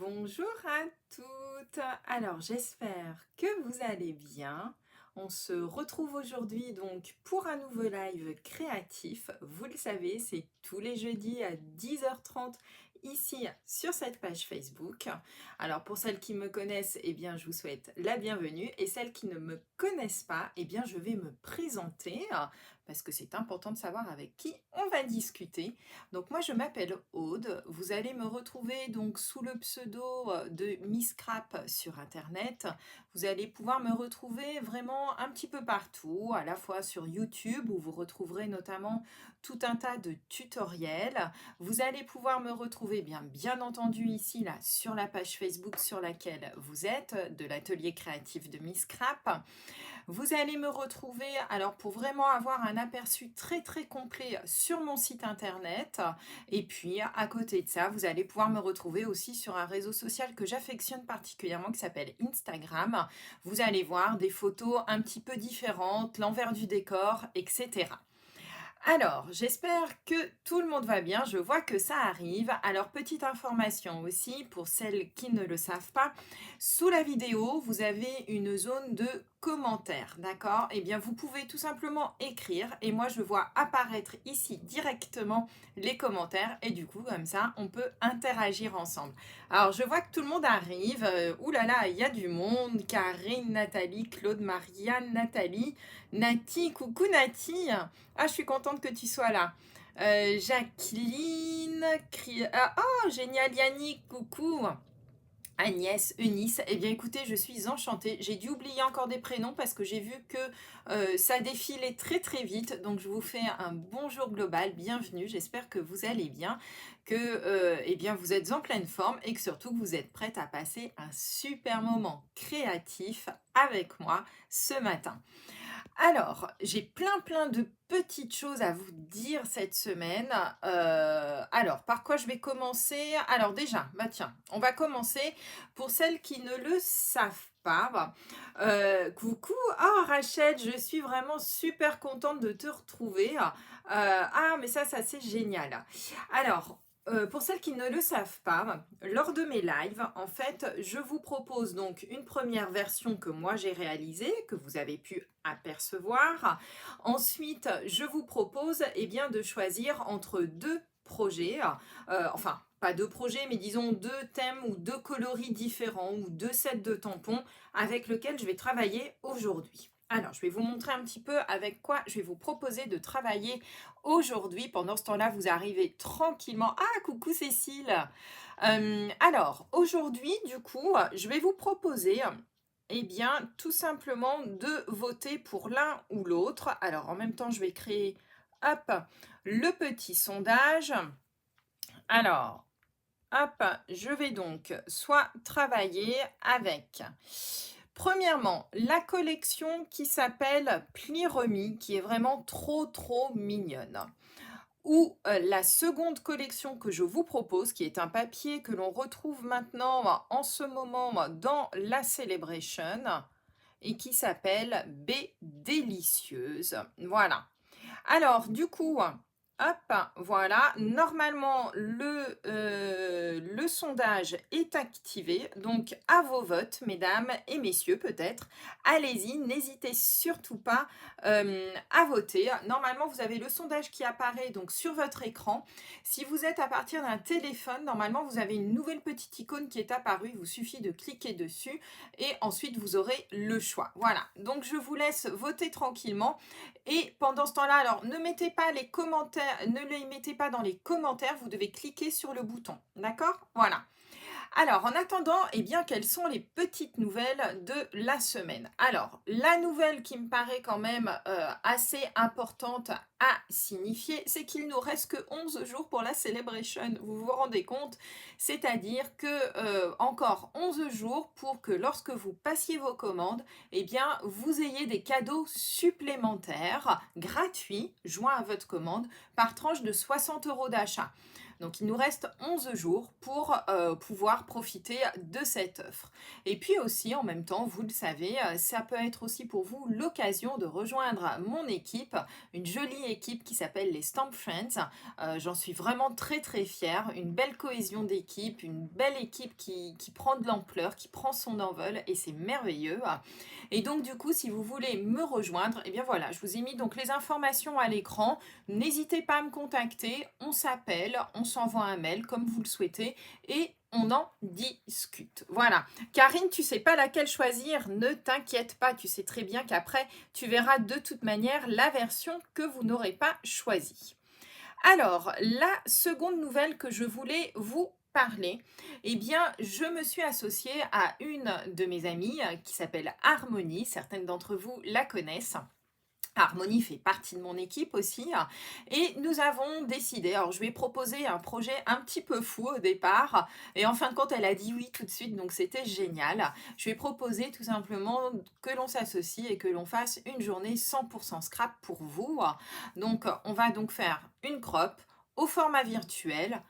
Bonjour à toutes. Alors, j'espère que vous allez bien. On se retrouve aujourd'hui donc pour un nouveau live créatif. Vous le savez, c'est tous les jeudis à 10h30 ici sur cette page Facebook. Alors, pour celles qui me connaissent, eh bien, je vous souhaite la bienvenue. Et celles qui ne me connaissent pas, eh bien, je vais me présenter parce que c'est important de savoir avec qui on va discuter. Donc moi je m'appelle Aude, vous allez me retrouver donc sous le pseudo de Miss Crap sur internet. Vous allez pouvoir me retrouver vraiment un petit peu partout, à la fois sur YouTube où vous retrouverez notamment tout un tas de tutoriels. Vous allez pouvoir me retrouver bien entendu ici là sur la page Facebook sur laquelle vous êtes de l'atelier créatif de Miss Crap. Vous allez me retrouver, alors pour vraiment avoir un aperçu très complet sur mon site internet. Et puis à côté de ça, vous allez pouvoir me retrouver aussi sur un réseau social que j'affectionne particulièrement qui s'appelle Instagram. Vous allez voir des photos un petit peu différentes, l'envers du décor, etc. Alors, j'espère que tout le monde va bien, je vois que ça arrive. Alors, petite information aussi pour celles qui ne le savent pas, sous la vidéo, vous avez une zone de commentaires, d'accord? Eh bien, vous pouvez tout simplement écrire et moi, je vois apparaître ici directement les commentaires et du coup, comme ça, on peut interagir ensemble. Alors, je vois que tout le monde arrive. Ouh là là, il y a du monde. Karine, Nathalie, Claude, Marianne, Nathalie, Nati, coucou Nati. Ah, je suis contente que tu sois là. Jacqueline, oh, génial Yannick, coucou. Agnès, Eunice, eh bien écoutez, je suis enchantée. J'ai dû oublier encore des prénoms parce que j'ai vu que ça défilait très vite. Donc je vous fais un bonjour global, bienvenue. J'espère que vous allez bien, que eh bien, vous êtes en pleine forme et que surtout vous êtes prête à passer un super moment créatif avec moi ce matin. Alors, j'ai plein de petites choses à vous dire cette semaine. Alors, par quoi je vais commencer? Alors déjà, bah tiens, on va commencer pour celles qui ne le savent pas. Coucou, oh Rachel, je suis vraiment super contente de te retrouver. Ah, mais ça c'est génial. Alors, pour celles qui ne le savent pas, lors de mes lives, en fait, je vous propose donc une première version que moi j'ai réalisée, que vous avez pu apercevoir. Ensuite, je vous propose eh bien, de choisir entre deux projets, enfin pas deux projets, mais disons deux thèmes ou deux coloris différents ou deux sets de tampons avec lesquels je vais travailler aujourd'hui. Alors, je vais vous montrer un petit peu avec quoi je vais vous proposer de travailler aujourd'hui. Pendant ce temps-là, vous arrivez tranquillement. Ah, coucou Cécile. Alors, aujourd'hui, du coup, je vais vous proposer, eh bien, tout simplement de voter pour l'un ou l'autre. Alors, en même temps, je vais créer, hop, le petit sondage. Alors, hop, je vais donc soit travailler avec, premièrement, la collection qui s'appelle Pli Remis, qui est vraiment trop mignonne. Ou la seconde collection que je vous propose, qui est un papier que l'on retrouve maintenant en ce moment dans la Celebration et qui s'appelle B délicieuse. Voilà. Alors, du coup, hop, voilà. Normalement, le sondage est activé. Donc, à vos votes, mesdames et messieurs, peut-être. Allez-y, n'hésitez surtout pas à voter. Normalement, vous avez le sondage qui apparaît donc sur votre écran. Si vous êtes à partir d'un téléphone, normalement, vous avez une nouvelle petite icône qui est apparue. Il vous suffit de cliquer dessus et ensuite, vous aurez le choix. Voilà. Donc, je vous laisse voter tranquillement. Et pendant ce temps-là, alors ne mettez pas les commentaires, ne les mettez pas dans les commentaires, vous devez cliquer sur le bouton. D'accord? Voilà. Alors, en attendant, eh bien, quelles sont les petites nouvelles de la semaine? Alors, la nouvelle qui me paraît quand même assez importante à signifier, c'est qu'il nous reste que 11 jours pour la Celebration. Vous vous rendez compte? C'est-à-dire que encore 11 jours pour que lorsque vous passiez vos commandes, eh bien, vous ayez des cadeaux supplémentaires, gratuits, joints à votre commande, par tranche de 60 € d'achat. Donc il nous reste 11 jours pour pouvoir profiter de cette offre. Et puis aussi, en même temps, vous le savez, ça peut être aussi pour vous l'occasion de rejoindre mon équipe, une jolie équipe qui s'appelle les Stamp Friends. J'en suis vraiment très très fière, une belle cohésion d'équipe, une belle équipe qui prend de l'ampleur, qui prend son envol et c'est merveilleux. Et donc du coup, si vous voulez me rejoindre, eh bien voilà, je vous ai mis donc les informations à l'écran. N'hésitez pas à me contacter, on s'appelle, on s'envoie un mail comme vous le souhaitez et on en discute. Voilà. Karine, tu sais pas laquelle choisir, ne t'inquiète pas, tu sais très bien qu'après, tu verras de toute manière la version que vous n'aurez pas choisie. Alors, la seconde nouvelle que je voulais vous parler, eh bien, je me suis associée à une de mes amies qui s'appelle Harmonie. Certaines d'entre vous la connaissent. Harmonie fait partie de mon équipe aussi et nous avons décidé, alors je lui ai proposé un projet un petit peu fou au départ et en fin de compte elle a dit oui tout de suite donc c'était génial. Je lui ai proposé tout simplement que l'on s'associe et que l'on fasse une journée 100% scrap pour vous. Donc on va donc faire une crop au format virtuel,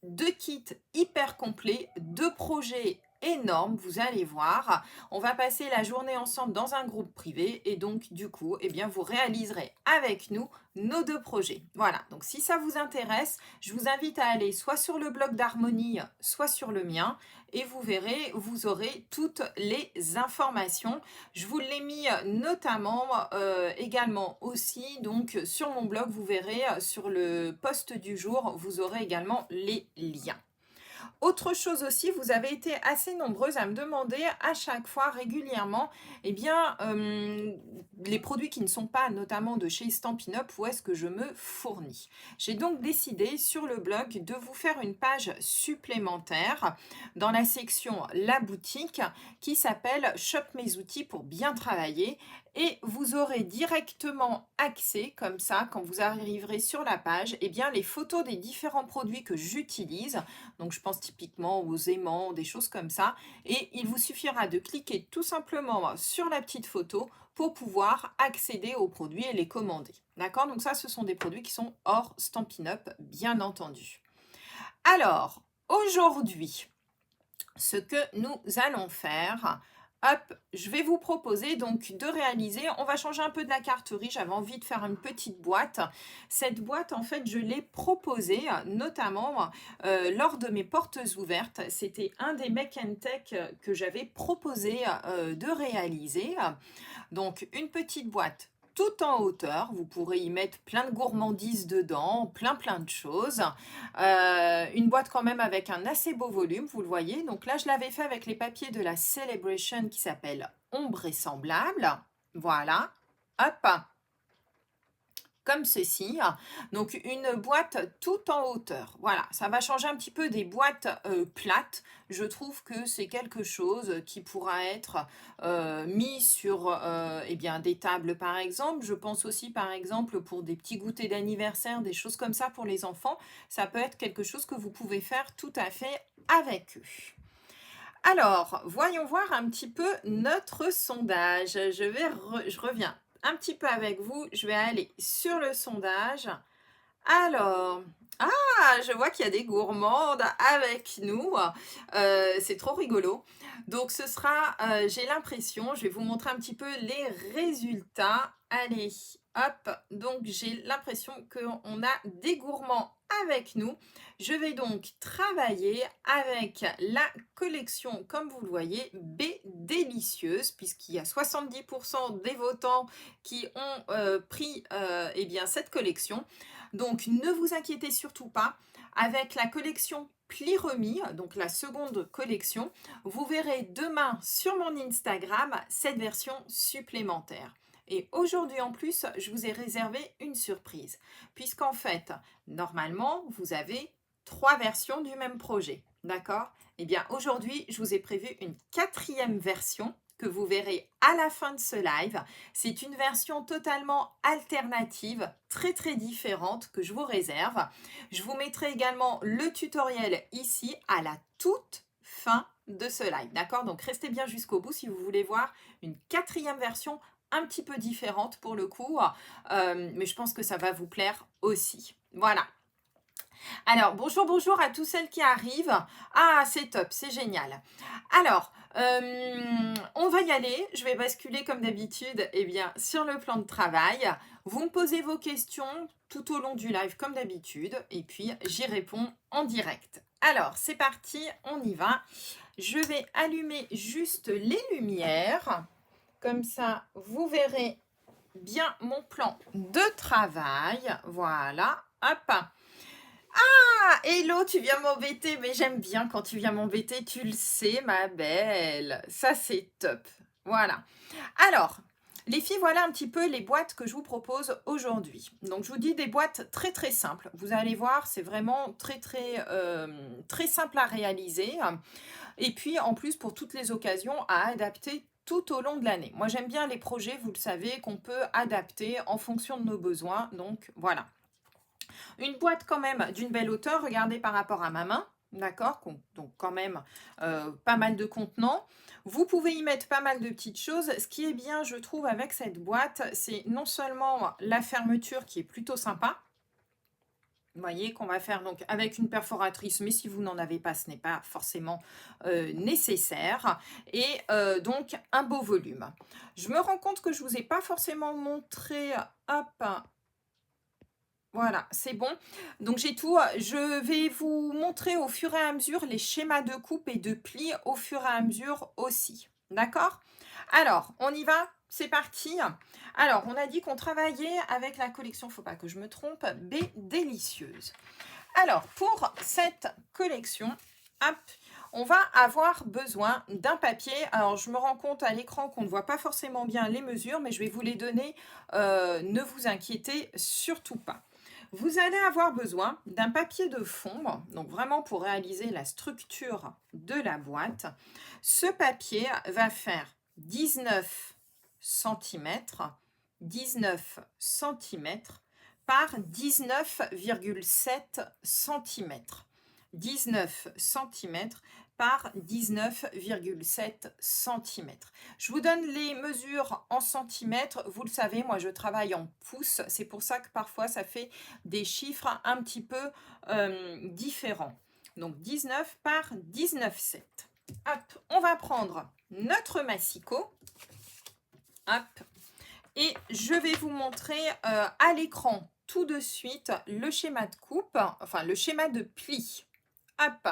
deux kits hyper complets, deux projets énormes, vous allez voir. On va passer la journée ensemble dans un groupe privé et donc du coup, eh bien, vous réaliserez avec nous nos deux projets. Voilà, donc si ça vous intéresse, je vous invite à aller soit sur le blog d'Harmonie, soit sur le mien et vous verrez, vous aurez toutes les informations. Je vous l'ai mis notamment également aussi, donc sur mon blog, vous verrez sur le post du jour, vous aurez également les liens. Autre chose aussi, vous avez été assez nombreuses à me demander à chaque fois régulièrement, eh bien, les produits qui ne sont pas notamment de chez Stampin' Up, où est-ce que je me fournis. J'ai donc décidé sur le blog de vous faire une page supplémentaire dans la section La boutique qui s'appelle Shop mes outils pour bien travailler et vous aurez directement accès, comme ça, quand vous arriverez sur la page, eh bien, les photos des différents produits que j'utilise. Donc, je pense typiquement aux aimants, des choses comme ça. Et il vous suffira de cliquer tout simplement sur la petite photo pour pouvoir accéder aux produits et les commander. D'accord? Donc ça, ce sont des produits qui sont hors Stampin' Up, bien entendu. Alors, aujourd'hui, ce que nous allons faire, hop, je vais vous proposer donc de réaliser, on va changer un peu de la carterie, j'avais envie de faire une petite boîte. Cette boîte, en fait, je l'ai proposée notamment lors de mes portes ouvertes. C'était un des Make and Take que j'avais proposé de réaliser. Donc, une petite boîte tout en hauteur, vous pourrez y mettre plein de gourmandises dedans, plein de choses. Une boîte quand même avec un assez beau volume, vous le voyez. Donc là, je l'avais fait avec les papiers de la Celebration qui s'appelle Ombre et Semblable. Voilà, hop, comme ceci. Donc une boîte tout en hauteur. Voilà, ça va changer un petit peu des boîtes plates. Je trouve que c'est quelque chose qui pourra être mis sur eh bien, des tables par exemple. Je pense aussi par exemple pour des petits goûters d'anniversaire, des choses comme ça pour les enfants. Ça peut être quelque chose que vous pouvez faire tout à fait avec eux. Alors, voyons voir un petit peu notre sondage. Je reviens un petit peu avec vous. Je vais aller sur le sondage. Alors, je vois qu'il y a des gourmandes avec nous. C'est trop rigolo. Donc, ce sera, j'ai l'impression, je vais vous montrer un petit peu les résultats. Allez, hop. Donc, j'ai l'impression qu'on a des gourmands avec nous. Je vais donc travailler avec la collection, comme vous le voyez, B Délicieuse, puisqu'il y a 70% des votants qui ont pris eh bien, cette collection. Donc, ne vous inquiétez surtout pas. Avec la collection Pli Remis, donc la seconde collection, vous verrez demain sur mon Instagram cette version supplémentaire. Et aujourd'hui en plus, je vous ai réservé une surprise, puisqu'en fait, normalement, vous avez 3 versions du même projet, d'accord? Eh bien, aujourd'hui, je vous ai prévu une 4e version que vous verrez à la fin de ce live. C'est une version totalement alternative, très différente que je vous réserve. Je vous mettrai également le tutoriel ici à la toute fin de ce live, d'accord? Donc restez bien jusqu'au bout si vous voulez voir une 4e version un petit peu différente pour le coup, mais je pense que ça va vous plaire aussi. Voilà. Alors, bonjour, bonjour à tous celles qui arrivent. Ah, c'est top, c'est génial. Alors, on va y aller. Je vais basculer comme d'habitude, eh bien, sur le plan de travail. Vous me posez vos questions tout au long du live comme d'habitude et puis j'y réponds en direct. Alors, c'est parti, on y va. Je vais allumer juste les lumières. Comme ça, vous verrez bien mon plan de travail. Voilà, hop. Ah, hello, tu viens m'embêter, mais j'aime bien quand tu viens m'embêter, tu le sais, ma belle. Ça, c'est top. Voilà. Alors, les filles, voilà un petit peu les boîtes que je vous propose aujourd'hui. Donc, je vous dis des boîtes très, très simples. Vous allez voir, c'est vraiment très, très, très simple à réaliser. Et puis, en plus, pour toutes les occasions, à adapter tout au long de l'année. Moi, j'aime bien les projets, vous le savez, qu'on peut adapter en fonction de nos besoins. Donc, voilà. Une boîte quand même d'une belle hauteur, regardez par rapport à ma main, d'accord? Donc quand même pas mal de contenants. Vous pouvez y mettre pas mal de petites choses. Ce qui est bien, je trouve, avec cette boîte, c'est non seulement la fermeture qui est plutôt sympa, vous voyez qu'on va faire donc avec une perforatrice, mais si vous n'en avez pas, ce n'est pas forcément nécessaire. Et donc un beau volume. Je me rends compte que je ne vous ai pas forcément montré, hop, voilà, c'est bon. Donc j'ai tout. Je vais vous montrer au fur et à mesure les schémas de coupe et de pli au fur et à mesure aussi. D'accord? Alors, on y va? C'est parti. Alors, on a dit qu'on travaillait avec la collection, faut pas que je me trompe, B Délicieuse. Alors, pour cette collection, hop, on va avoir besoin d'un papier. Alors, je me rends compte à l'écran qu'on ne voit pas forcément bien les mesures, mais je vais vous les donner. Ne vous inquiétez surtout pas. Vous allez avoir besoin d'un papier de fond, donc vraiment pour réaliser la structure de la boîte. Ce papier va faire 19 cm, 19 cm par 19,7 cm. 19 cm par 19,7 cm. Je vous donne les mesures en centimètres. Vous le savez, moi je travaille en pouces. C'est pour ça que parfois ça fait des chiffres un petit peu différents. Donc 19 par 19,7. Hop, on va prendre notre massicot. Hop. Et je vais vous montrer à l'écran tout de suite le schéma de coupe, enfin le schéma de pli. Hop.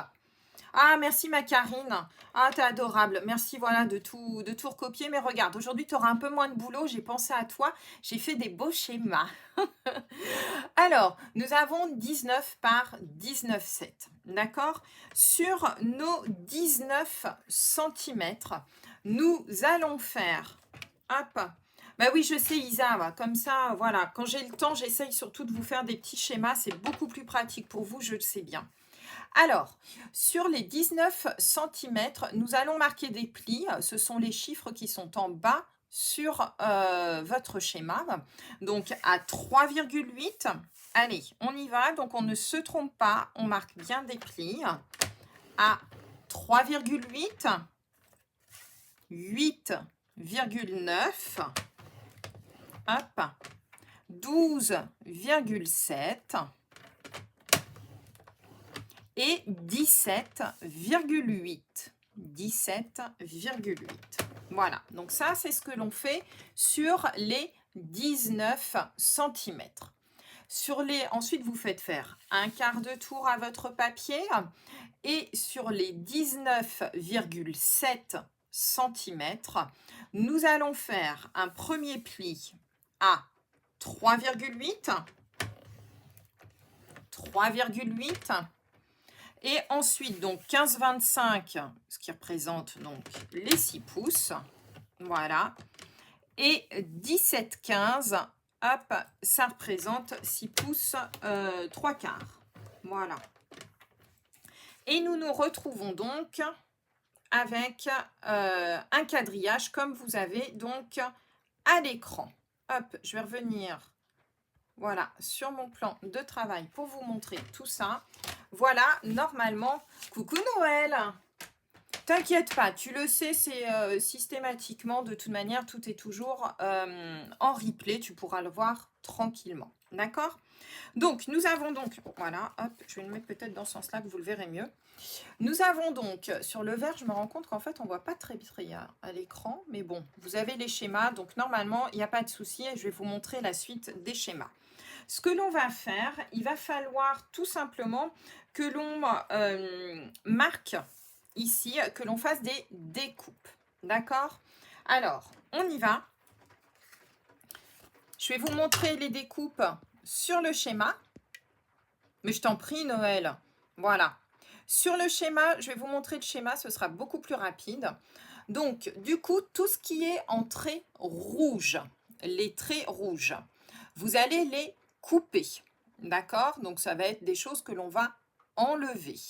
Ah, merci ma Karine. Ah, t'es adorable. Merci, voilà, de tout recopier. Mais regarde, aujourd'hui, tu auras un peu moins de boulot. J'ai pensé à toi. J'ai fait des beaux schémas. Alors, nous avons 19 par 19,7. D'accord? Sur nos 19 cm, nous allons faire... Hop. Bah oui, je sais, Isa, comme ça, voilà. Quand j'ai le temps, j'essaye surtout de vous faire des petits schémas. C'est beaucoup plus pratique pour vous, je le sais bien. Alors, sur les 19 cm, nous allons marquer des plis. Ce sont les chiffres qui sont en bas sur votre schéma. Donc, à 3,8. Allez, on y va. Donc, on ne se trompe pas. On marque bien des plis. À 3,8. 8,9. Hop. 12,7. Et 17,8. 17,8. Voilà, donc ça, c'est ce que l'on fait sur les 19 cm. Ensuite, vous faites faire un quart de tour à votre papier et sur les 19,7 cm, nous allons faire un premier pli à 3,8. 3,8. Et ensuite, donc 15,25, ce qui représente donc les 6 pouces. Voilà. Et 17,15, hop, ça représente 6 pouces 3 quarts. Voilà. Et nous nous retrouvons donc avec un quadrillage comme vous avez donc à l'écran. Hop, je vais revenir... Voilà, sur mon plan de travail pour vous montrer tout ça. Voilà, normalement, coucou Noël. T'inquiète pas, tu le sais, c'est systématiquement, de toute manière, tout est toujours en replay, tu pourras le voir tranquillement, d'accord? Donc, nous avons donc, voilà, hop, je vais le mettre peut-être dans ce sens-là que vous le verrez mieux. Nous avons donc, sur le vert, je me rends compte qu'en fait, on ne voit pas très bien à l'écran, mais bon, vous avez les schémas, donc normalement, il n'y a pas de souci, et je vais vous montrer la suite des schémas. Ce que l'on va faire, il va falloir tout simplement que l'on marque ici, que l'on fasse des découpes. D'accord? Alors, on y va. Je vais vous montrer les découpes sur le schéma. Mais je t'en prie, Noël. Voilà. Sur le schéma, je vais vous montrer le schéma, ce sera beaucoup plus rapide. Donc, du coup, tout ce qui est en traits rouges, les traits rouges, vous allez les couper. D'accord? Donc, ça va être des choses que l'on va enlever.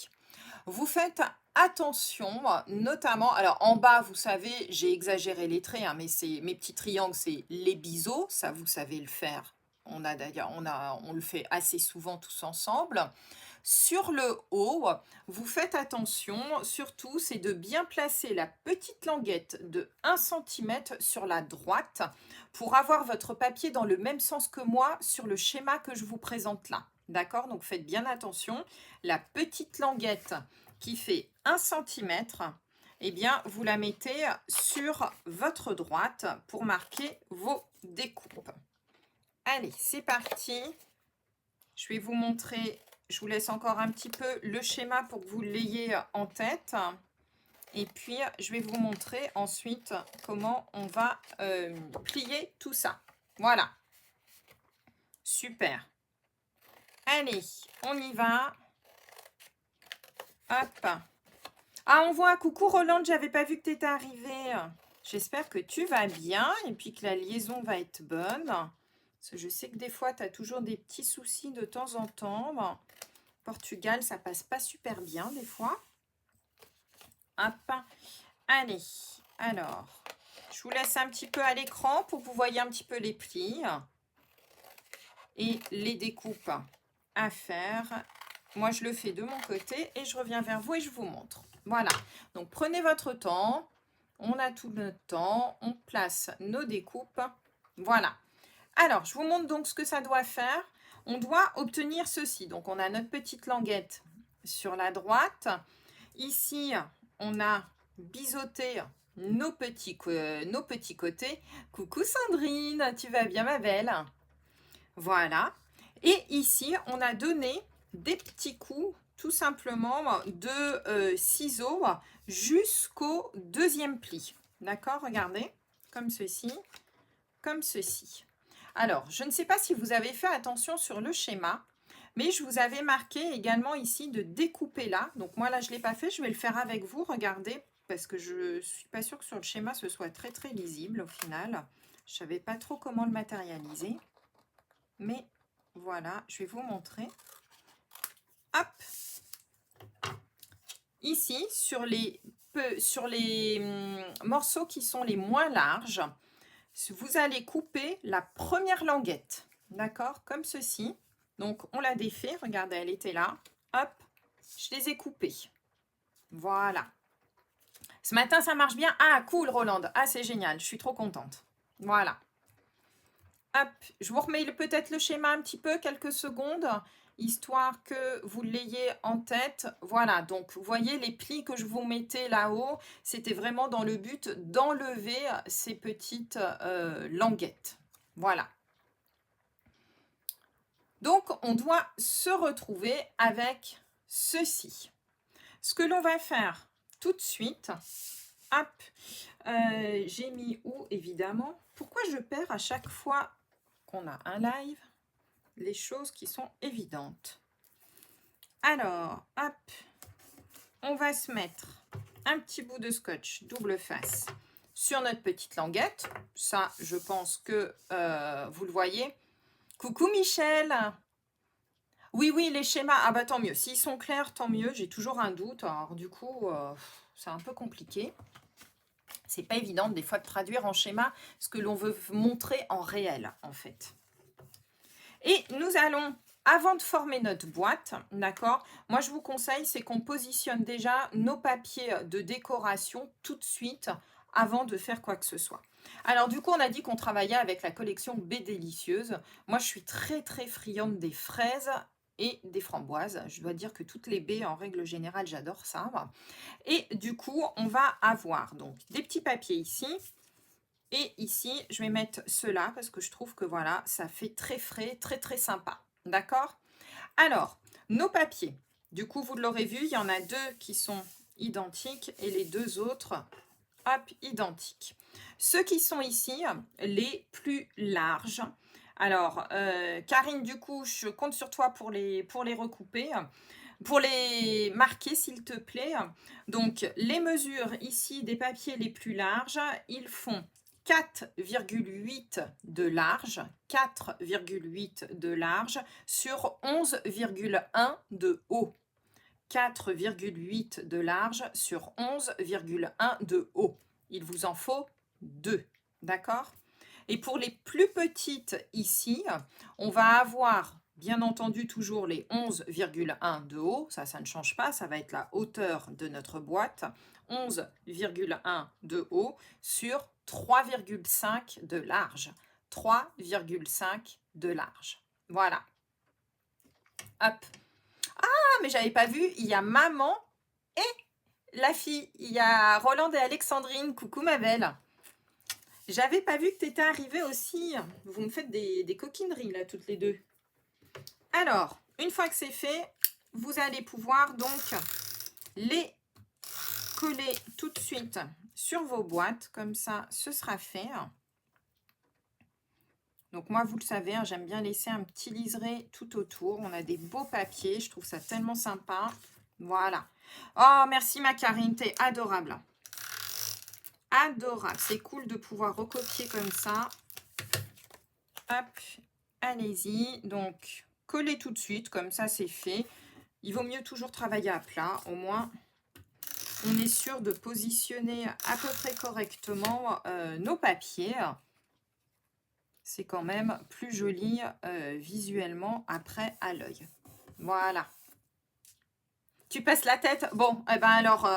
Vous faites attention, notamment, alors en bas, vous savez, j'ai exagéré les traits, hein, mais c'est mes petits triangles, c'est les biseaux, ça vous savez le faire. On a d'ailleurs, on le fait assez souvent tous ensemble. Sur le haut, vous faites attention, surtout, c'est de bien placer la petite languette de 1 cm sur la droite pour avoir votre papier dans le même sens que moi sur le schéma que je vous présente là. D'accord? Donc faites bien attention. La petite languette qui fait 1 cm, eh bien, vous la mettez sur votre droite pour marquer vos découpes. Allez, c'est parti. Je vais vous montrer, je vous laisse encore un petit peu le schéma pour que vous l'ayez en tête. Et puis, je vais vous montrer ensuite comment on va plier tout ça. Voilà. Super. Allez, on y va. Hop. Ah, on voit, coucou Roland, j'avais pas vu que tu étais arrivée. J'espère que tu vas bien et puis que la liaison va être bonne. Parce que je sais que des fois, tu as toujours des petits soucis de temps en temps. Bon, Portugal, ça passe pas super bien des fois. Hop. Allez, alors, je vous laisse un petit peu à l'écran pour que vous voyez un petit peu les plis et les découpes à faire. Moi, je le fais de mon côté et je reviens vers vous et je vous montre. Voilà, donc prenez votre temps. On a tout notre temps. On place nos découpes. Voilà. Alors, je vous montre donc ce que ça doit faire. On doit obtenir ceci. Donc, on a notre petite languette sur la droite. Ici, on a biseauté nos petits côtés. Coucou Sandrine, tu vas bien ma belle? Voilà. Et ici, on a donné des petits coups tout simplement de ciseaux jusqu'au deuxième pli. D'accord? Regardez, comme ceci, comme ceci. Alors, je ne sais pas si vous avez fait attention sur le schéma, mais je vous avais marqué également ici de découper là. Donc moi là, je ne l'ai pas fait, je vais le faire avec vous. Regardez, parce que je ne suis pas sûre que sur le schéma, ce soit très très lisible au final. Je ne savais pas trop comment le matérialiser. Mais voilà, je vais vous montrer. Hop. Ici, sur les morceaux qui sont les moins larges, vous allez couper la première languette. D'accord? Comme ceci. Donc, on l'a défait. Regardez, elle était là. Hop, je les ai coupés. Voilà. Ce matin, ça marche bien. Ah, cool, Roland. Ah, c'est génial. Je suis trop contente. Voilà. Hop, je vous remets peut-être le schéma un petit peu, quelques secondes, histoire que vous l'ayez en tête. Voilà, donc vous voyez les plis que je vous mettais là-haut, c'était vraiment dans le but d'enlever ces petites languettes. Voilà. Donc, on doit se retrouver avec ceci. Ce que l'on va faire tout de suite, hop, j'ai mis où évidemment. Pourquoi je perds à chaque fois qu'on a un live les choses qui sont évidentes? Alors, hop, on va se mettre un petit bout de scotch double face sur notre petite languette. Ça, je pense que vous le voyez. Coucou Michel. Oui, oui, les schémas. Ah bah tant mieux. S'ils sont clairs, tant mieux. J'ai toujours un doute. Alors du coup, c'est un peu compliqué. C'est pas évident des fois de traduire en schéma ce que l'on veut montrer en réel, en fait. Et nous allons avant de former notre boîte, d'accord, moi je vous conseille, c'est qu'on positionne déjà nos papiers de décoration tout de suite avant de faire quoi que ce soit. Alors du coup, on a dit qu'on travaillait avec la collection Baies Délicieuses. Moi, je suis très très friande des fraises et des framboises. Je dois dire que toutes les baies, en règle générale, j'adore ça. Et du coup, on va avoir donc des petits papiers ici. Et ici, je vais mettre cela parce que je trouve que voilà, ça fait très frais, très très sympa. D'accord? Alors, nos papiers. Du coup, vous l'aurez vu, il y en a deux qui sont identiques et les deux autres, hop, identiques. Ceux qui sont ici, les plus larges. Alors, Karine, du coup, je compte sur toi pour les recouper, pour les marquer, s'il te plaît. Donc, les mesures ici des papiers les plus larges, ils font 4,8 de large, 4,8 de large sur 11,1 de haut. 4,8 de large sur 11,1 de haut. Il vous en faut 2, d'accord? Et pour les plus petites ici, on va avoir bien entendu toujours les 11,1 de haut, ça ne change pas, ça va être la hauteur de notre boîte, 11,1 de haut sur 3,5 de large. 3,5 de large. Voilà. Hop. Ah, mais j'avais pas vu, il y a maman et la fille. Il y a Roland et Alexandrine. Coucou ma belle. J'avais pas vu que tu étais arrivée aussi. Vous me faites des coquineries là, toutes les deux. Alors, une fois que c'est fait, vous allez pouvoir donc les coller tout de suite sur vos boîtes. Comme ça, ce sera fait. Donc moi, vous le savez, hein, j'aime bien laisser un petit liseré tout autour. On a des beaux papiers, je trouve ça tellement sympa. Voilà. Oh, merci ma Karine, t'es adorable. Adorable. C'est cool de pouvoir recopier comme ça. Hop, allez-y. Donc, collez tout de suite, comme ça c'est fait. Il vaut mieux toujours travailler à plat. Au moins, on est sûr de positionner à peu près correctement nos papiers. C'est quand même plus joli visuellement après à l'œil. Voilà. Tu passes la tête? Bon, eh ben alors,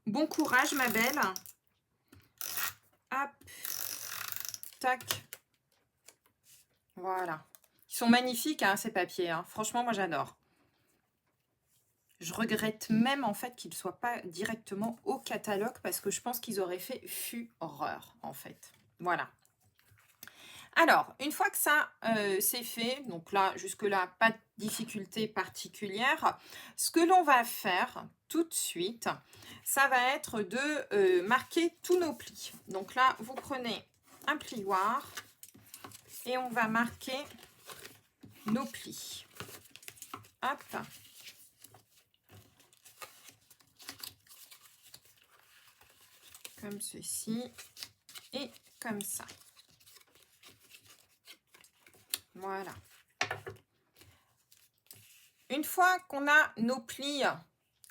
bon courage ma belle. Hop. Tac. Voilà. Ils sont magnifiques hein, ces papiers. Hein. Franchement, moi j'adore. Je regrette même en fait qu'ils ne soient pas directement au catalogue parce que je pense qu'ils auraient fait fureur en fait. Voilà. Alors, une fois que ça c'est fait, donc là, jusque-là, pas de difficulté particulière, ce que l'on va faire tout de suite, ça va être de marquer tous nos plis. Donc là, vous prenez un plioir et on va marquer nos plis. Hop. Comme ceci et comme ça. Voilà. Une fois qu'on a nos plis,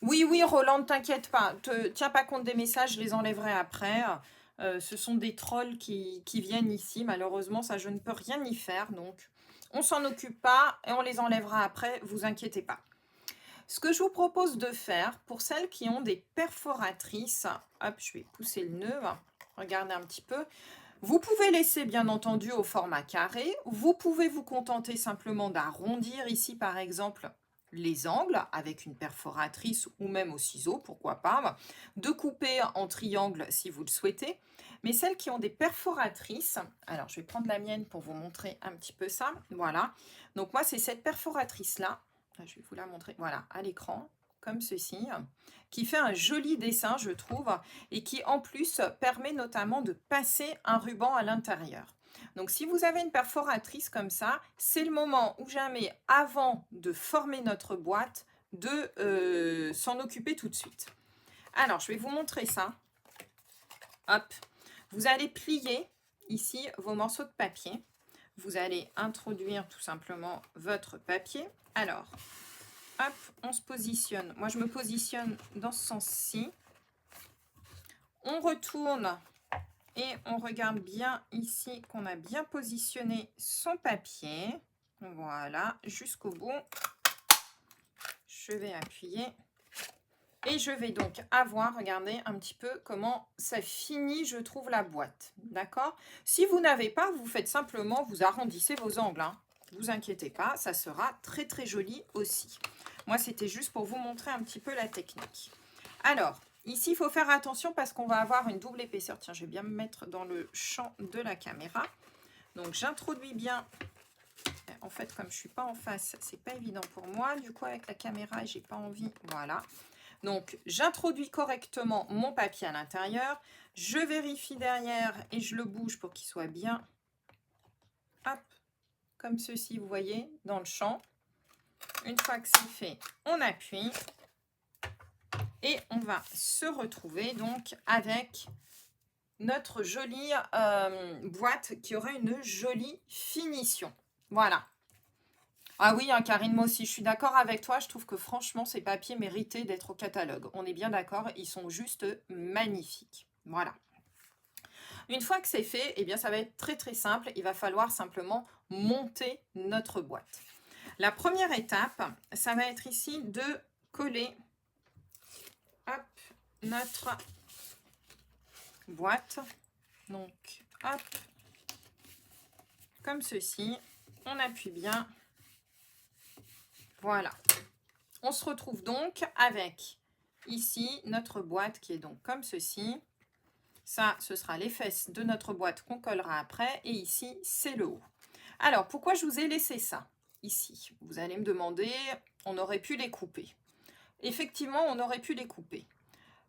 oui, Roland, ne t'inquiète pas, tiens pas compte des messages, je les enlèverai après. Ce sont des trolls qui viennent ici, malheureusement, ça je ne peux rien y faire, donc on s'en occupe pas et on les enlèvera après, vous inquiétez pas. Ce que je vous propose de faire, pour celles qui ont des perforatrices, hop, je vais pousser le nœud, regardez un petit peu. Vous pouvez laisser bien entendu au format carré, vous pouvez vous contenter simplement d'arrondir ici par exemple les angles avec une perforatrice ou même au ciseau, pourquoi pas, de couper en triangle si vous le souhaitez. Mais celles qui ont des perforatrices, alors je vais prendre la mienne pour vous montrer un petit peu ça, voilà. Donc moi c'est cette perforatrice là, je vais vous la montrer, voilà, à l'écran, comme ceci, qui fait un joli dessin, je trouve, et qui en plus permet notamment de passer un ruban à l'intérieur. Donc si vous avez une perforatrice comme ça, c'est le moment ou jamais avant de former notre boîte de s'en occuper tout de suite. Alors je vais vous montrer ça. Hop, vous allez plier ici vos morceaux de papier. Vous allez introduire tout simplement votre papier. Alors, hop, on se positionne. Moi, je me positionne dans ce sens-ci. On retourne et on regarde bien ici qu'on a bien positionné son papier. Voilà, jusqu'au bout. Je vais appuyer. Et je vais donc avoir, regardez un petit peu comment ça finit, je trouve, la boîte. D'accord? Si vous n'avez pas, vous faites simplement, vous arrondissez vos angles. Hein. Ne vous inquiétez pas, ça sera très très joli aussi. Moi, c'était juste pour vous montrer un petit peu la technique. Alors, ici, il faut faire attention parce qu'on va avoir une double épaisseur. Tiens, je vais bien me mettre dans le champ de la caméra. Donc, j'introduis bien. En fait, comme je ne suis pas en face, c'est pas évident pour moi. Du coup, avec la caméra, j'ai pas envie. Voilà. Donc, j'introduis correctement mon papier à l'intérieur. Je vérifie derrière et je le bouge pour qu'il soit bien, hop, comme ceci, vous voyez, dans le champ. Une fois que c'est fait, on appuie. Et on va se retrouver donc avec notre jolie boîte qui aura une jolie finition. Voilà. Ah oui, hein, Karine, moi aussi, je suis d'accord avec toi. Je trouve que franchement, ces papiers méritaient d'être au catalogue. On est bien d'accord, ils sont juste magnifiques. Voilà. Une fois que c'est fait, eh bien, ça va être très très simple. Il va falloir simplement monter notre boîte. La première étape, ça va être ici de coller hop, notre boîte. Donc, hop, comme ceci. On appuie bien. Voilà. On se retrouve donc avec ici notre boîte qui est donc comme ceci. Ça, ce sera les fesses de notre boîte qu'on collera après. Et ici, c'est le haut. Alors, pourquoi je vous ai laissé ça ici? Vous allez me demander, on aurait pu les couper. Effectivement, on aurait pu les couper.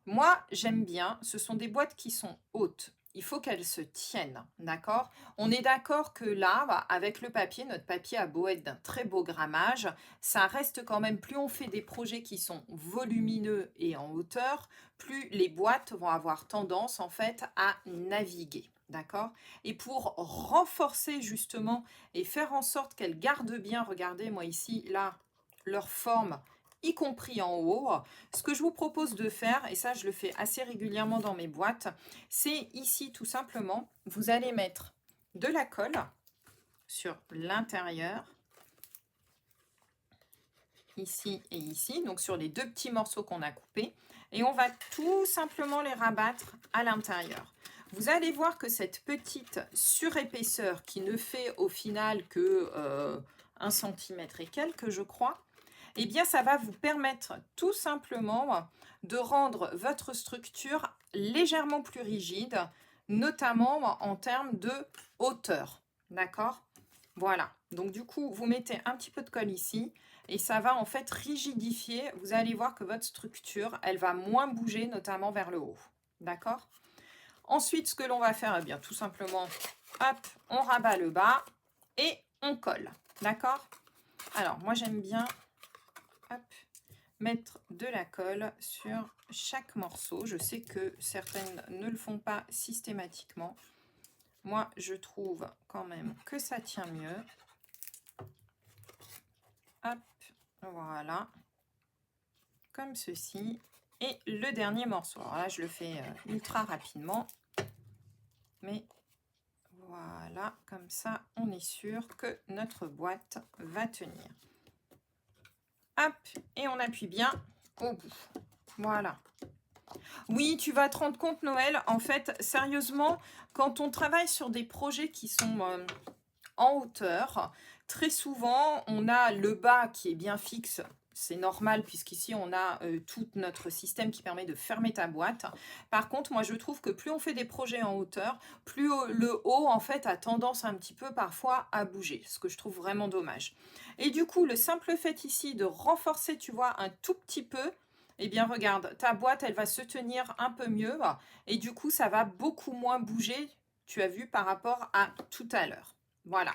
Moi, j'aime bien, ce sont des boîtes qui sont hautes. Il faut qu'elles se tiennent, d'accord? On est d'accord que là, avec le papier, notre papier a beau être d'un très beau grammage, ça reste quand même, plus on fait des projets qui sont volumineux et en hauteur, plus les boîtes vont avoir tendance en fait à naviguer, d'accord? Et pour renforcer justement et faire en sorte qu'elles gardent bien, regardez moi ici, là, leur forme, y compris en haut, ce que je vous propose de faire, et ça je le fais assez régulièrement dans mes boîtes, c'est ici tout simplement, vous allez mettre de la colle sur l'intérieur, ici et ici, donc sur les deux petits morceaux qu'on a coupés, et on va tout simplement les rabattre à l'intérieur. Vous allez voir que cette petite surépaisseur qui ne fait au final que 1 cm et quelques, je crois, eh bien, ça va vous permettre tout simplement de rendre votre structure légèrement plus rigide, notamment en termes de hauteur. D'accord? Voilà. Donc, du coup, vous mettez un petit peu de colle ici et ça va en fait rigidifier. Vous allez voir que votre structure, elle va moins bouger, notamment vers le haut. D'accord? Ensuite, ce que l'on va faire, eh bien, tout simplement, hop, on rabat le bas et on colle. D'accord? Alors, moi, j'aime bien... Hop, mettre de la colle sur chaque morceau. Je sais que certaines ne le font pas systématiquement. Moi, je trouve quand même que ça tient mieux. Hop, voilà. Comme ceci. Et le dernier morceau. Alors là, je le fais ultra rapidement. Mais voilà, comme ça, on est sûr que notre boîte va tenir. Hop, et on appuie bien au bout. Voilà. Oui, tu vas te rendre compte, Noël, en fait, sérieusement, quand on travaille sur des projets qui sont en hauteur, très souvent, on a le bas qui est bien fixe. C'est normal puisqu'ici, on a tout notre système qui permet de fermer ta boîte. Par contre, moi, je trouve que plus on fait des projets en hauteur, plus le haut, en fait, a tendance un petit peu parfois à bouger, ce que je trouve vraiment dommage. Et du coup, le simple fait ici de renforcer, tu vois, un tout petit peu, eh bien, regarde, ta boîte, elle va se tenir un peu mieux et du coup, ça va beaucoup moins bouger, tu as vu, par rapport à tout à l'heure. Voilà.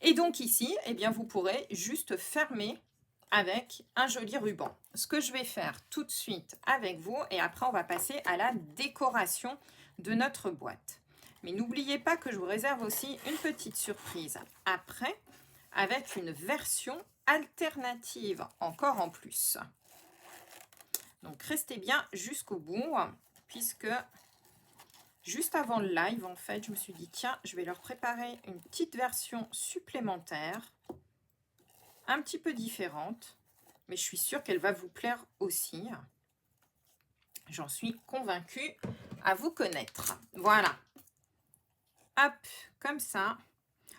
Et donc ici, eh bien, vous pourrez juste fermer avec un joli ruban. Ce que je vais faire tout de suite avec vous et après, on va passer à la décoration de notre boîte. Mais n'oubliez pas que je vous réserve aussi une petite surprise après avec une version alternative encore en plus. Donc, restez bien jusqu'au bout puisque Juste avant le live, en fait, je me suis dit, tiens, je vais leur préparer une petite version supplémentaire, un petit peu différente, mais je suis sûre qu'elle va vous plaire aussi. J'en suis convaincue à vous connaître. Voilà. Hop, comme ça.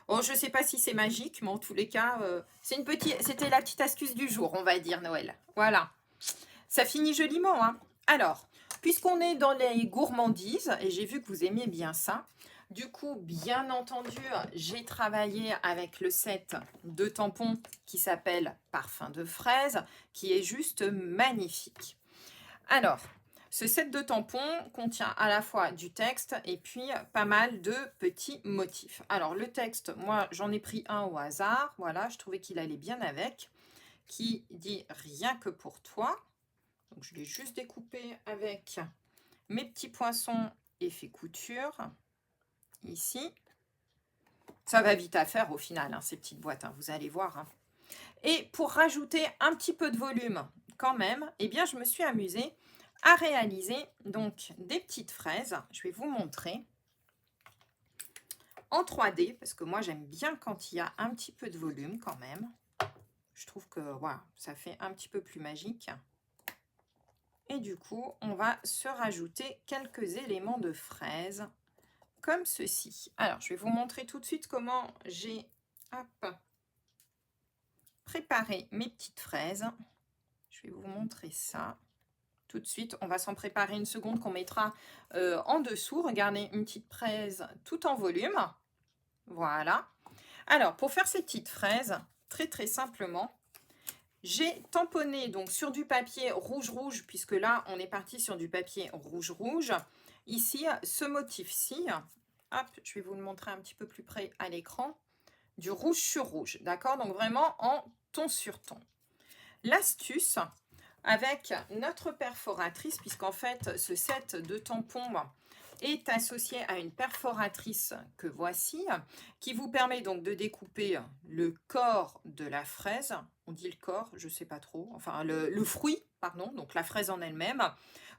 Oh, je ne sais pas si c'est magique, mais en tous les cas, c'était la petite astuce du jour, on va dire, Noël. Voilà. Ça finit joliment, hein. Alors, puisqu'on est dans les gourmandises, et j'ai vu que vous aimiez bien ça, du coup, bien entendu, j'ai travaillé avec le set de tampons qui s'appelle Parfum de fraise, qui est juste magnifique. Alors, ce set de tampons contient à la fois du texte et puis pas mal de petits motifs. Alors, le texte, moi, j'en ai pris un au hasard. Voilà, je trouvais qu'il allait bien avec. Qui dit « Rien que pour toi ». Donc, je l'ai juste découpé avec mes petits poinçons effet couture. Ici. Ça va vite à faire au final, hein, ces petites boîtes, hein, vous allez voir. Hein. Et pour rajouter un petit peu de volume quand même, eh bien, je me suis amusée à réaliser donc des petites fraises. Je vais vous montrer en 3D, parce que moi, j'aime bien quand il y a un petit peu de volume quand même. Je trouve que voilà, ça fait un petit peu plus magique. Et du coup, on va se rajouter quelques éléments de fraises comme ceci. Alors, je vais vous montrer tout de suite comment j'ai préparé mes petites fraises. Je vais vous montrer ça. Tout de suite, on va s'en préparer une seconde qu'on mettra en dessous. Regardez, une petite fraise tout en volume. Voilà. Alors, pour faire ces petites fraises, très simplement, j'ai tamponné donc sur du papier rouge-rouge, puisque là, on est parti sur du papier rouge-rouge. Ici, ce motif-ci, hop, je vais vous le montrer un petit peu plus près à l'écran, du rouge sur rouge, d'accord? Donc vraiment en ton sur ton. L'astuce avec notre perforatrice, puisqu'en fait, ce set de tampons est associé à une perforatrice que voici, qui vous permet donc de découper le corps de la fraise. On dit le corps, je ne sais pas trop. Enfin, le fruit, pardon, donc la fraise en elle-même.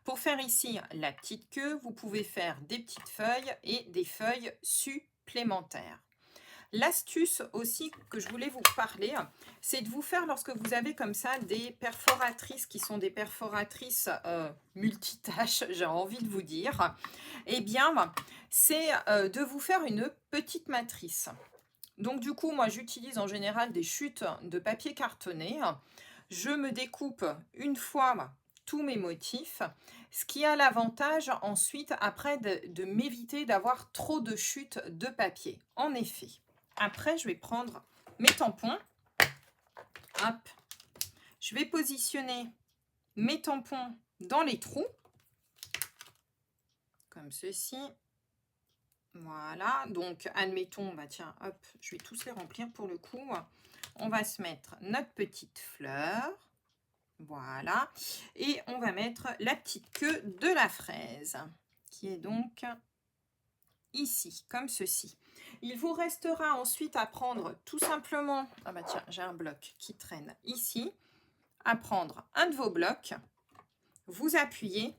Pour faire ici la petite queue, vous pouvez faire des petites feuilles et des feuilles supplémentaires. L'astuce aussi que je voulais vous parler, c'est de vous faire, lorsque vous avez comme ça des perforatrices qui sont des perforatrices multitâches, j'ai envie de vous dire, eh bien, c'est de vous faire une petite matrice. Donc du coup, moi j'utilise en général des chutes de papier cartonné. Je me découpe une fois tous mes motifs, ce qui a l'avantage ensuite après de m'éviter d'avoir trop de chutes de papier. En effet. Après, je vais prendre mes tampons. Hop. Je vais positionner mes tampons dans les trous. Comme ceci. Voilà. Donc, admettons, bah tiens, hop, je vais tous les remplir pour le coup. On va se mettre notre petite fleur. Voilà. Et on va mettre la petite queue de la fraise, qui est donc ici, comme ceci. Il vous restera ensuite à prendre tout simplement, ah bah tiens, j'ai un bloc qui traîne ici, à prendre un de vos blocs, vous appuyez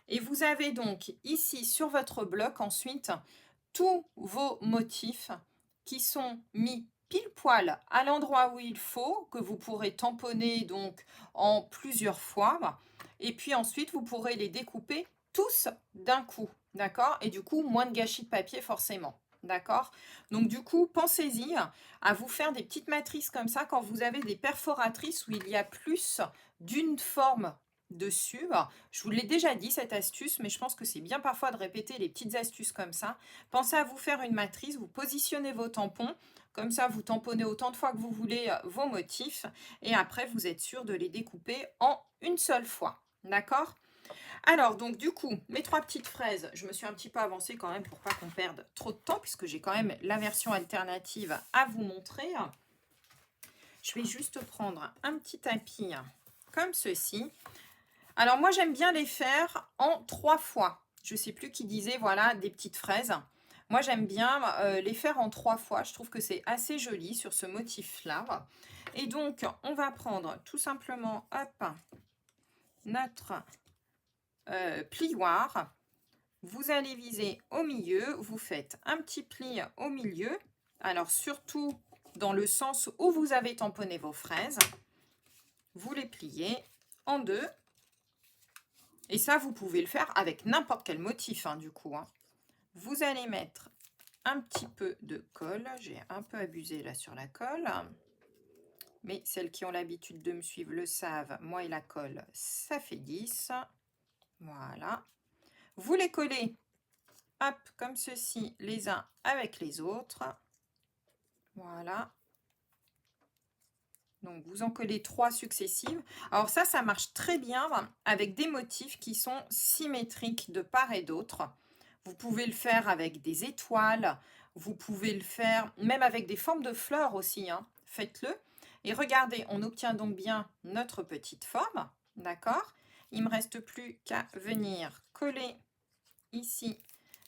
et vous avez donc ici sur votre bloc ensuite tous vos motifs qui sont mis pile poil à l'endroit où il faut, que vous pourrez tamponner donc en plusieurs fois et puis ensuite vous pourrez les découper tous d'un coup, d'accord? Et du coup, moins de gâchis de papier forcément. D'accord? Donc du coup, pensez-y à vous faire des petites matrices comme ça quand vous avez des perforatrices où il y a plus d'une forme dessus. Je vous l'ai déjà dit cette astuce, mais je pense que c'est bien parfois de répéter les petites astuces comme ça. Pensez à vous faire une matrice, vous positionnez vos tampons, comme ça vous tamponnez autant de fois que vous voulez vos motifs, et après vous êtes sûr de les découper en une seule fois. D'accord? Alors, donc du coup, mes 3 petites fraises, je me suis un petit peu avancée quand même pour pas qu'on perde trop de temps, puisque j'ai quand même la version alternative à vous montrer. Je vais juste prendre un petit tapis comme ceci. Alors moi, j'aime bien les faire en 3 fois. Je ne sais plus qui disait, voilà, des petites fraises. Moi, j'aime bien les faire en 3 fois. Je trouve que c'est assez joli sur ce motif-là. Et donc, on va prendre tout simplement, hop, notre plioir. Vous allez viser au milieu, vous faites un petit pli au milieu. Alors surtout dans le sens où vous avez tamponné vos fraises. Vous les pliez en deux. Et ça, vous pouvez le faire avec n'importe quel motif, hein, du coup. Hein. Vous allez mettre un petit peu de colle. J'ai un peu abusé là sur la colle. Mais celles qui ont l'habitude de me suivre le savent. Moi et la colle, ça fait 10. Voilà. Vous les collez, hop, comme ceci, les uns avec les autres. Voilà. Donc, vous en collez 3 successives. Alors ça marche très bien avec des motifs qui sont symétriques de part et d'autre. Vous pouvez le faire avec des étoiles. Vous pouvez le faire même avec des formes de fleurs aussi. Hein. Faites-le. Et regardez, on obtient donc bien notre petite forme. D'accord? Il ne me reste plus qu'à venir coller ici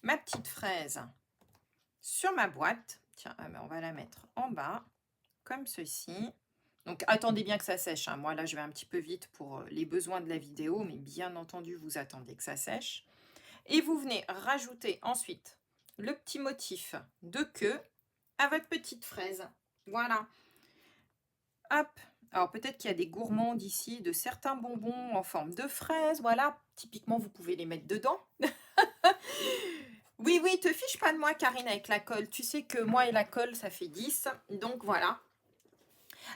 ma petite fraise sur ma boîte. Tiens, on va la mettre en bas, comme ceci. Donc, attendez bien que ça sèche. Hein. Moi, là, je vais un petit peu vite pour les besoins de la vidéo, mais bien entendu, vous attendez que ça sèche. Et vous venez rajouter ensuite le petit motif de queue à votre petite fraise. Voilà. Hop. Alors, peut-être qu'il y a des gourmands d'ici, de certains bonbons en forme de fraise. Voilà. Typiquement, vous pouvez les mettre dedans. Oui, oui, te fiche pas de moi, Karine, avec la colle. Tu sais que moi et la colle, ça fait 10. Donc, voilà.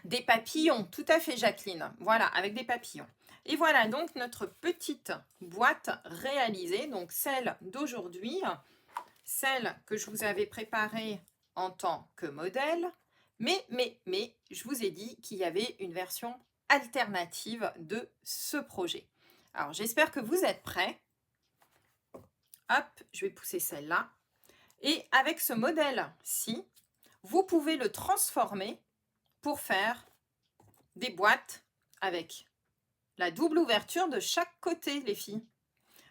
Des papillons, tout à fait, Jacqueline. Voilà, avec des papillons. Et voilà donc notre petite boîte réalisée, donc celle d'aujourd'hui, celle que je vous avais préparée en tant que modèle. Mais, je vous ai dit qu'il y avait une version alternative de ce projet. Alors, j'espère que vous êtes prêts. Hop, je vais pousser celle-là. Et avec ce modèle-ci, vous pouvez le transformer pour faire des boîtes avec la double ouverture de chaque côté, les filles.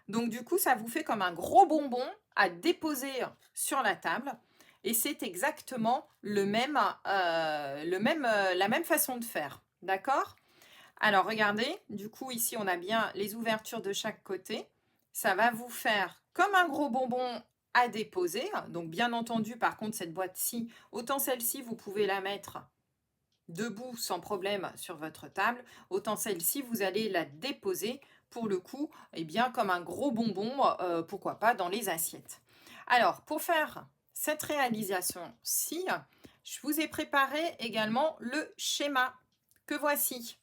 Donc, du coup, ça vous fait comme un gros bonbon à déposer sur la table. Et c'est exactement la même façon de faire. D'accord? Alors, regardez, du coup, ici, on a bien les ouvertures de chaque côté. Ça va vous faire comme un gros bonbon à déposer. Donc, bien entendu, par contre, cette boîte-ci, autant celle-ci, vous pouvez la mettre debout sans problème sur votre table, autant celle-ci, vous allez la déposer pour le coup, eh bien, comme un gros bonbon, pourquoi pas dans les assiettes. Alors, pour faire cette réalisation-ci, je vous ai préparé également le schéma que voici.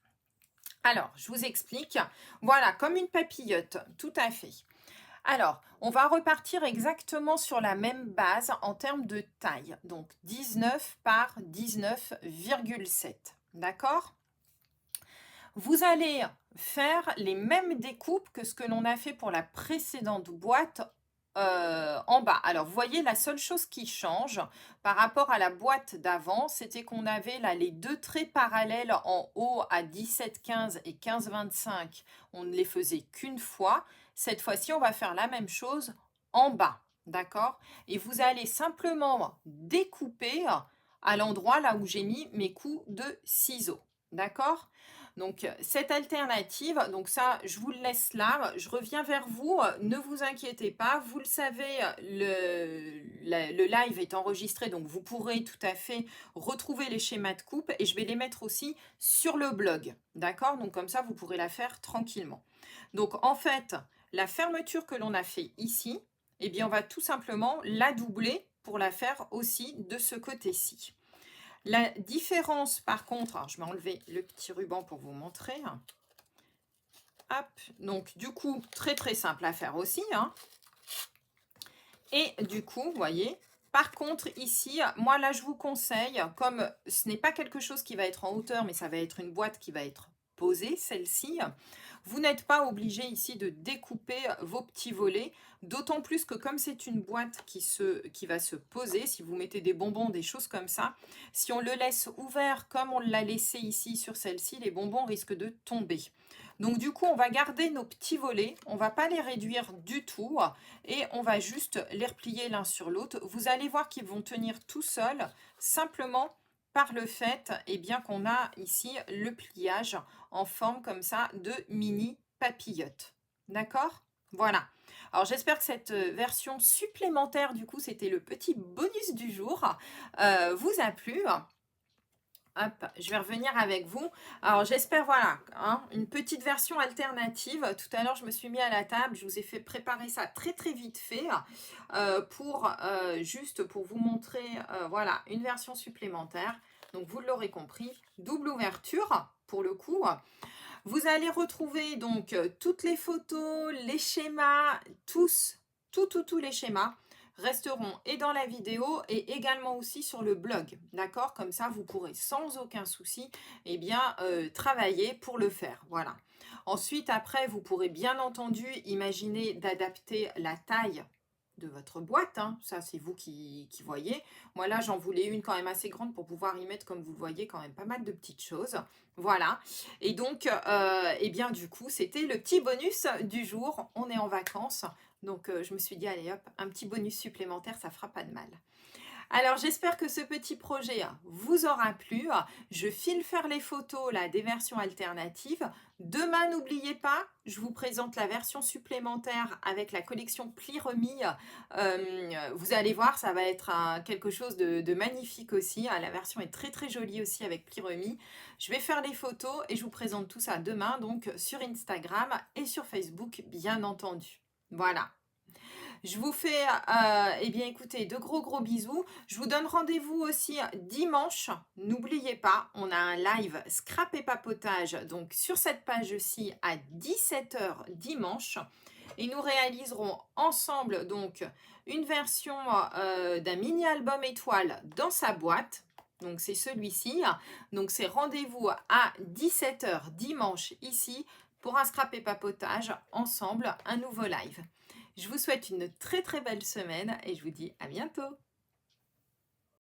Alors, je vous explique. Voilà, comme une papillote, tout à fait. Alors, on va repartir exactement sur la même base en termes de taille. Donc, 19 par 19,7. D'accord? Vous allez faire les mêmes découpes que ce que l'on a fait pour la précédente boîte en bas. Alors, vous voyez, la seule chose qui change par rapport à la boîte d'avant, c'était qu'on avait là les deux traits parallèles en haut à 17,15 et 15,25. On ne les faisait qu'une fois. Cette fois-ci, on va faire la même chose en bas. D'accord? Et vous allez simplement découper à l'endroit là où j'ai mis mes coups de ciseaux. D'accord? Donc, cette alternative, donc ça, je vous le laisse là. Je reviens vers vous. Ne vous inquiétez pas. Vous le savez, le live est enregistré, donc vous pourrez tout à fait retrouver les schémas de coupe et je vais les mettre aussi sur le blog. D'accord? Donc, comme ça, vous pourrez la faire tranquillement. Donc, en fait, la fermeture que l'on a fait ici, eh bien, on va tout simplement la doubler pour la faire aussi de ce côté-ci. La différence, par contre, alors je vais enlever le petit ruban pour vous montrer. Hop, donc du coup, très très simple à faire aussi. Hein. Et du coup, vous voyez, par contre, ici, moi là, je vous conseille, comme ce n'est pas quelque chose qui va être en hauteur, mais ça va être une boîte qui va être posée, celle-ci, vous n'êtes pas obligé ici de découper vos petits volets, d'autant plus que comme c'est une boîte qui va se poser, si vous mettez des bonbons, des choses comme ça, si on le laisse ouvert comme on l'a laissé ici sur celle-ci, les bonbons risquent de tomber. Donc du coup, on va garder nos petits volets, on ne va pas les réduire du tout et on va juste les replier l'un sur l'autre. Vous allez voir qu'ils vont tenir tout seuls, simplement par le fait bien qu'on a ici le pliage en forme comme ça de mini papillote. D'accord? Voilà. Alors j'espère que cette version supplémentaire, du coup, c'était le petit bonus du jour, vous a plu. Hop, je vais revenir avec vous. Alors j'espère, voilà, hein, une petite version alternative. Tout à l'heure, je me suis mis à la table. Je vous ai fait préparer ça très très vite fait pour juste pour vous montrer, voilà, une version supplémentaire. Donc vous l'aurez compris, double ouverture pour le coup. Vous allez retrouver donc toutes les photos, les schémas, tous les schémas resteront et dans la vidéo et également aussi sur le blog, d'accord? Comme ça, vous pourrez sans aucun souci, eh bien, travailler pour le faire, voilà. Ensuite, après, vous pourrez bien entendu imaginer d'adapter la taille de votre boîte, hein. Ça c'est vous qui voyez. Moi là, j'en voulais une quand même assez grande pour pouvoir y mettre, comme vous le voyez, quand même pas mal de petites choses. Voilà. Et donc, eh bien, du coup, c'était le petit bonus du jour. On est en vacances. Donc, je me suis dit, allez hop, un petit bonus supplémentaire, ça fera pas de mal. Alors, j'espère que ce petit projet vous aura plu. Je file faire les photos là, des versions alternatives. Demain, n'oubliez pas, je vous présente la version supplémentaire avec la collection pli remis. Vous allez voir, ça va être quelque chose de magnifique aussi. La version est très très jolie aussi avec pli remis. Je vais faire les photos et je vous présente tout ça demain, donc sur Instagram et sur Facebook, bien entendu. Voilà. Je vous fais, eh bien écoutez, de gros bisous. Je vous donne rendez-vous aussi dimanche. N'oubliez pas, on a un live scrap et papotage donc sur cette page-ci à 17 h dimanche. Et nous réaliserons ensemble donc une version d'un mini-album étoile dans sa boîte. Donc c'est celui-ci. Donc c'est rendez-vous à 17 h dimanche ici pour un scrap et papotage ensemble, un nouveau live. Je vous souhaite une très très belle semaine et je vous dis à bientôt.